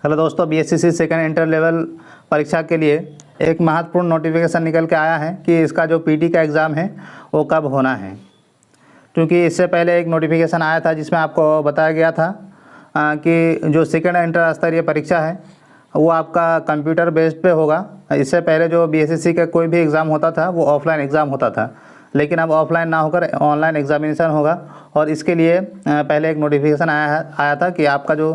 Hello दोस्तों, BSSC second inter level परीक्षा के लिए एक महत्वपूर्ण नोटिफिकेशन निकल के आया है कि इसका जो पीटी का एग्ज़ाम है वो कब होना है। क्योंकि इससे पहले एक नोटिफिकेशन आया था जिसमें आपको बताया गया था कि जो सेकेंड इंटर स्तरीय परीक्षा है वो आपका कंप्यूटर बेस्ड पे होगा। इससे पहले जो बीएसएससी का कोई भी एग्ज़ाम होता था वो ऑफलाइन एग्ज़ाम होता था, लेकिन अब ऑफलाइन ना होकर ऑनलाइन एग्ज़ामिनेशन होगा। और इसके लिए पहले एक नोटिफिकेशन आया था कि आपका जो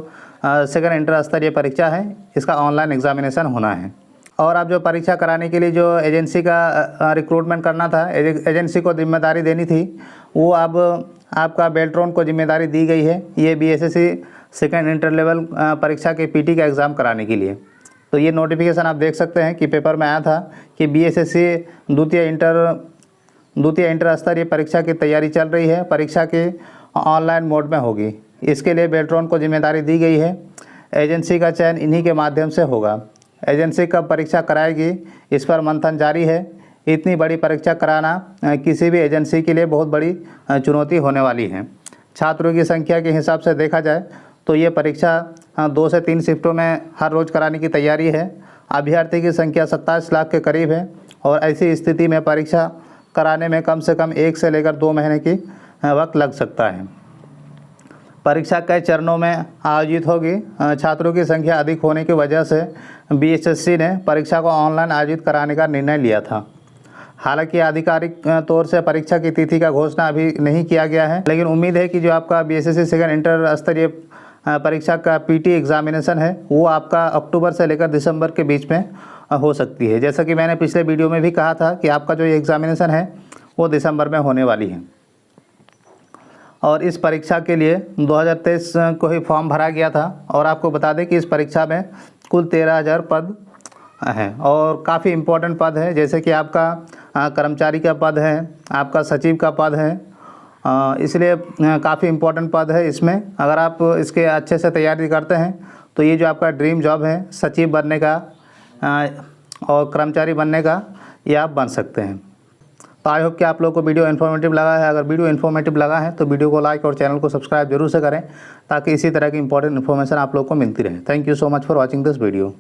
सेकेंड इंटर स्तरीय परीक्षा है इसका ऑनलाइन एग्ज़ामिनेशन होना है। और आप जो परीक्षा कराने के लिए जो एजेंसी का रिक्रूटमेंट करना था, एजेंसी को जिम्मेदारी देनी थी, वो अब आपका बेल्ट्रॉन को जिम्मेदारी दी गई है ये बीएसएससी सेकेंड इंटर लेवल परीक्षा के पीटी का एग्ज़ाम कराने के लिए। तो ये नोटिफिकेशन आप देख सकते हैं कि पेपर में आया था कि बीएसएससी द्वितीय इंटर स्तरीय परीक्षा की तैयारी चल रही है, परीक्षा की ऑनलाइन मोड में होगी। इसके लिए बेल्ट्रॉन को जिम्मेदारी दी गई है। एजेंसी का चयन इन्हीं के माध्यम से होगा। एजेंसी कब परीक्षा कराएगी इस पर मंथन जारी है। इतनी बड़ी परीक्षा कराना किसी भी एजेंसी के लिए बहुत बड़ी चुनौती होने वाली है। छात्रों की संख्या के हिसाब से देखा जाए तो ये परीक्षा 2 से 3 शिफ्टों में हर रोज़ कराने की तैयारी है। अभ्यर्थी की संख्या 27 लाख के करीब है और ऐसी स्थिति में परीक्षा कराने में कम से कम 1 से लेकर 2 महीने की वक्त लग सकता है। परीक्षा कई चरणों में आयोजित होगी। छात्रों की संख्या अधिक होने की वजह से बीएसएससी ने परीक्षा को ऑनलाइन आयोजित कराने का निर्णय लिया था। हालांकि आधिकारिक तौर से परीक्षा की तिथि का घोषणा अभी नहीं किया गया है, लेकिन उम्मीद है कि जो आपका बीएसएससी सेकेंड इंटर स्तरीय परीक्षा का पीटी एग्जामिनेशन है वो आपका अक्टूबर से लेकर दिसंबर के बीच में हो सकती है। जैसा कि मैंने पिछले वीडियो में भी कहा था कि आपका जो ये एग्ज़ामिनेशन है वो दिसंबर में होने वाली है। और इस परीक्षा के लिए 2023 को ही फॉर्म भरा गया था। और आपको बता दें कि इस परीक्षा में कुल 13,000 पद हैं और काफ़ी इम्पोर्टेंट पद है, जैसे कि आपका कर्मचारी का पद है, आपका सचिव का पद है। इसलिए काफ़ी इम्पोर्टेंट पद है। इसमें अगर आप इसके अच्छे से तैयारी करते हैं तो ये जो आपका ड्रीम जॉब है सचिव बनने का और कर्मचारी बनने का, ये आप बन सकते हैं। तो आई होप कि आप लोगों को वीडियो इन्फॉर्मेटिव लगा है। अगर वीडियो इन्फॉर्मेटिव लगा है तो वीडियो को लाइक और चैनल को सब्सक्राइब जरूर से करें ताकि इसी तरह की इंपॉर्टेंट इन्फॉर्मेशन आप लोगों को मिलती रहे। Thank you so much for watching this video.